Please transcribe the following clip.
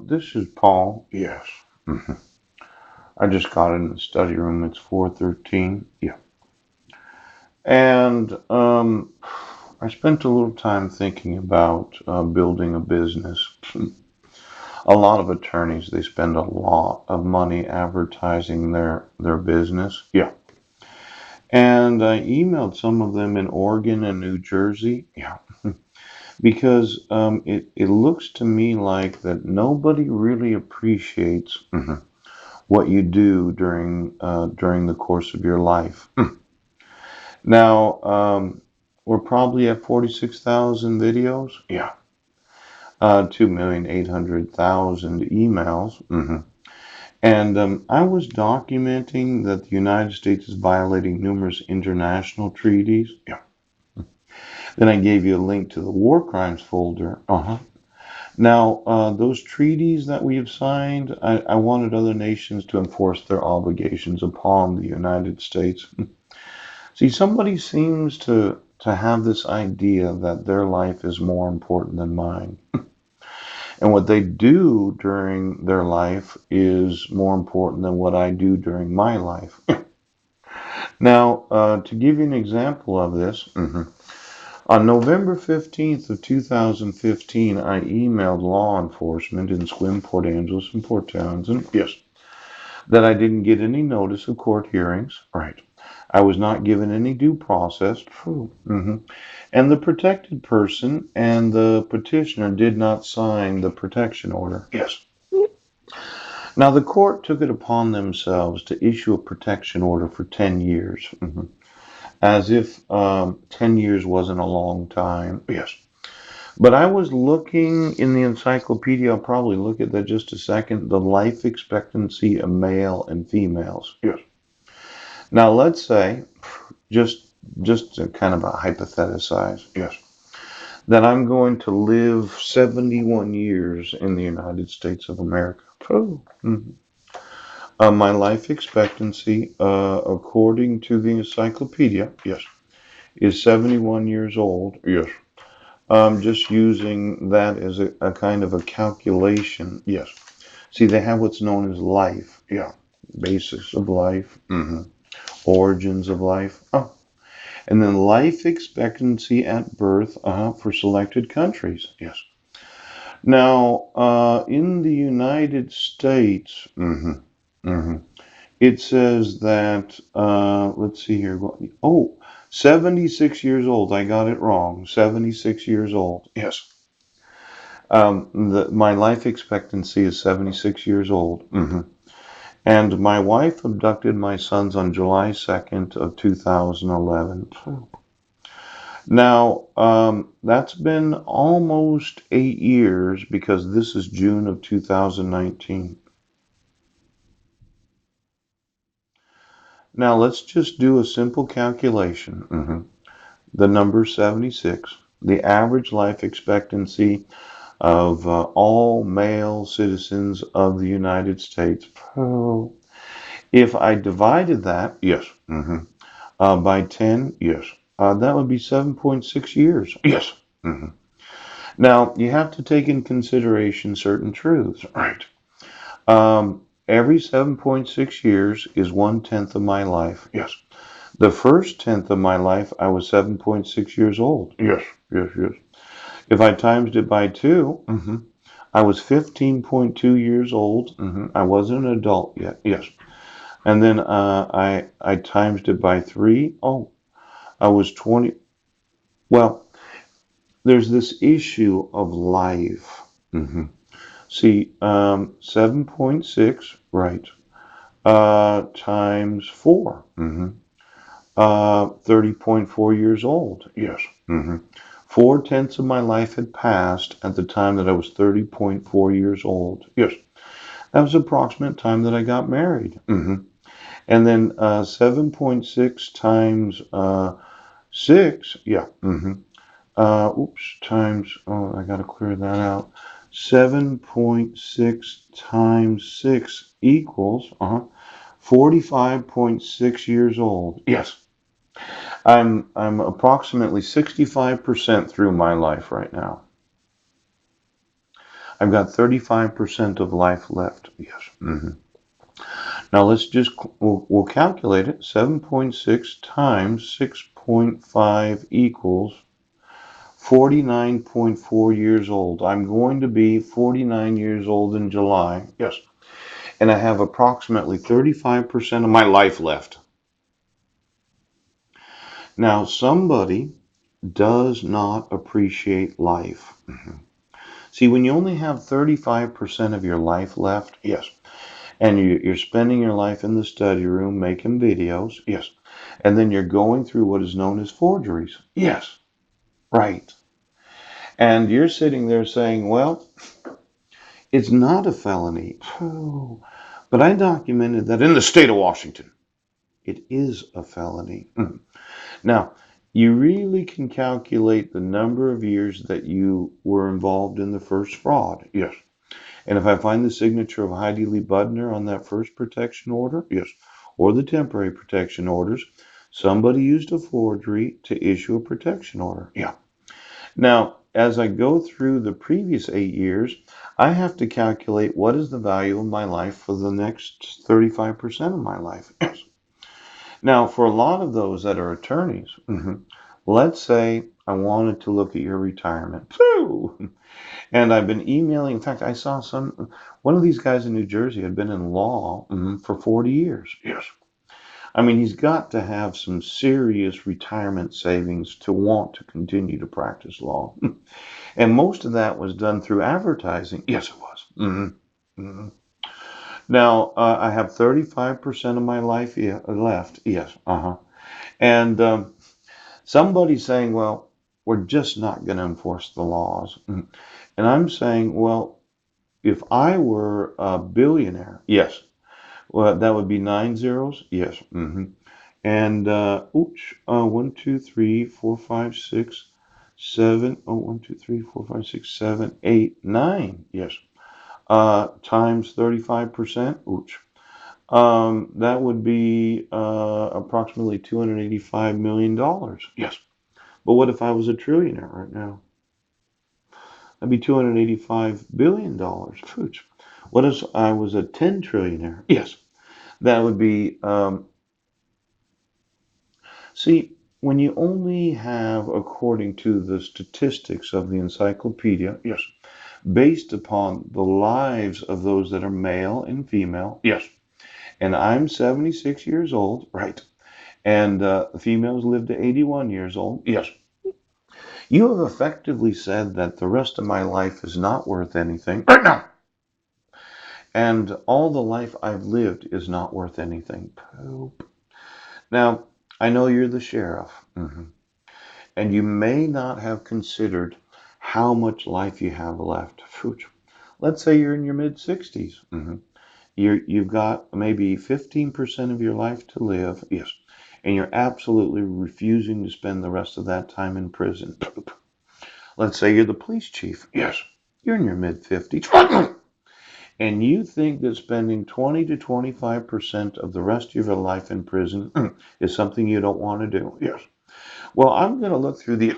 This is Paul. Yes. I just got in the study room. It's 4:13. Yeah. And I spent a little time thinking about building a business. A lot of attorneys, they spend a lot of money advertising their business. Yeah. And I emailed some of them in Oregon and New Jersey. Yeah. Because it looks to me like that nobody really appreciates what you do during the course of your life. Now, we're probably at 46,000 videos. Yeah. 2,800,000 emails. And I was documenting that the United States is violating numerous international treaties. Yeah. Then I gave you a link to the war crimes folder. Now, those treaties that we have signed, I wanted other nations to enforce their obligations upon the United States. See, somebody seems to have this idea that their life is more important than mine. And what they do during their life is more important than what I do during my life. Now, to give you an example of this, on November 15th of 2015, I emailed law enforcement in Sequim, Port Angeles, and Port Townsend, yes, that I didn't get any notice of court hearings. Right. I was not given any due process. True. And the protected person and the petitioner did not sign the protection order. Yes. Now, the court took it upon themselves to issue a protection order for 10 years, as if 10 years wasn't a long time. Yes. But I was looking in the encyclopedia, I'll probably look at that just a second, the life expectancy of male and females. Yes. Now, let's say, just just a kind of a hypothesize, yes, that I'm going to live 71 years in the United States of America. Oh. My life expectancy, according to the encyclopedia, yes, is 71 years old. Yes. Just using that as a kind of a calculation. Yes. See, they have what's known as life. Yeah. Basis of life. Origins of life. Oh. And then life expectancy at birth for selected countries. Yes. Now, in the United States, it says that, let's see here. Oh, 76 years old. I got it wrong. 76 years old. Yes. My life expectancy is 76 years old. And my wife abducted my sons on July 2nd of 2011. Now, that's been almost 8 years because this is June of 2019. Now, let's just do a simple calculation. The number 76, the average life expectancy of all male citizens of the United States. Oh, if I divided that, yes, by 10, yes, that would be 7.6 years. Yes. Now, you have to take in consideration certain truths. Right. Every 7.6 years is 1/10 of my life. Yes. The first tenth of my life, I was 7.6 years old. Yes, yes, yes. If I times it by 2, I was 15.2 years old. I wasn't an adult yet. Yes. And then I times it by 3. Oh, I was 20. Well, there's this issue of life. See, 7.6, right, times 4. 30.4 years old. Yes. 4/10 of my life had passed at the time that I was 30.4 years old. Yes. That was the approximate time that I got married. And then 7.6 times 6, yeah. Times, oh, I got to clear that out. 7.6 times 6 equals 45.6 years old. Yes. I'm approximately 65% through my life right now. I've got 35% of life left. Yes. Now let's just, we'll calculate it. 7.6 times 6.5 equals 49.4 years old. I'm going to be 49 years old in July. Yes. And I have approximately 35% of my life left. Now, somebody does not appreciate life. See, when you only have 35% of your life left, yes, and you're spending your life in the study room making videos, yes, and then you're going through what is known as forgeries, yes, right. And you're sitting there saying, well, it's not a felony. Oh, but I documented that in the state of Washington, it is a felony. Now, you really can calculate the number of years that you were involved in the first fraud. Yes. And if I find the signature of Heidi Lee Budner on that first protection order, yes, or the temporary protection orders, somebody used a forgery to issue a protection order. Yeah. Now, as I go through the previous 8 years, I have to calculate what is the value of my life for the next 35% of my life. Yes. Now, for a lot of those that are attorneys, let's say I wanted to look at your retirement. And I've been emailing. In fact, I saw one of these guys in New Jersey had been in law for 40 years. Yes. I mean, he's got to have some serious retirement savings to want to continue to practice law. And most of that was done through advertising. Yes, it was. Now, I have 35% of my life left. Yes. And somebody's saying, well, we're just not going to enforce the laws. And I'm saying, well, if I were a billionaire, yes, well, that would be 9 zeros. Yes. And, 1, 2, 3, 4, 5, 6, 7. Oh, 1, 2, 3, 4, 5, 6, 7, 8, 9. Yes. Times 35%. Ouch. That would be approximately $285 million. Yes. But what if I was a trillionaire right now? That'd be $285 billion. What if I was a 10 trillionaire? Yes. That would be, see, when you only have, according to the statistics of the encyclopedia, yes, based upon the lives of those that are male and female, yes, and I'm 76 years old, right, and the females live to 81 years old, yes, you have effectively said that the rest of my life is not worth anything right now. And all the life I've lived is not worth anything. Poop. Now, I know you're the sheriff, and you may not have considered how much life you have left. Let's say you're in your mid 60s. You've got maybe 15% of your life to live. Yes. And you're absolutely refusing to spend the rest of that time in prison. Poop. Let's say you're the police chief. Yes. You're in your mid 50s. And you think that spending 20 to 25% of the rest of your life in prison is something you don't want to do. Yes. Well, I'm going to look through the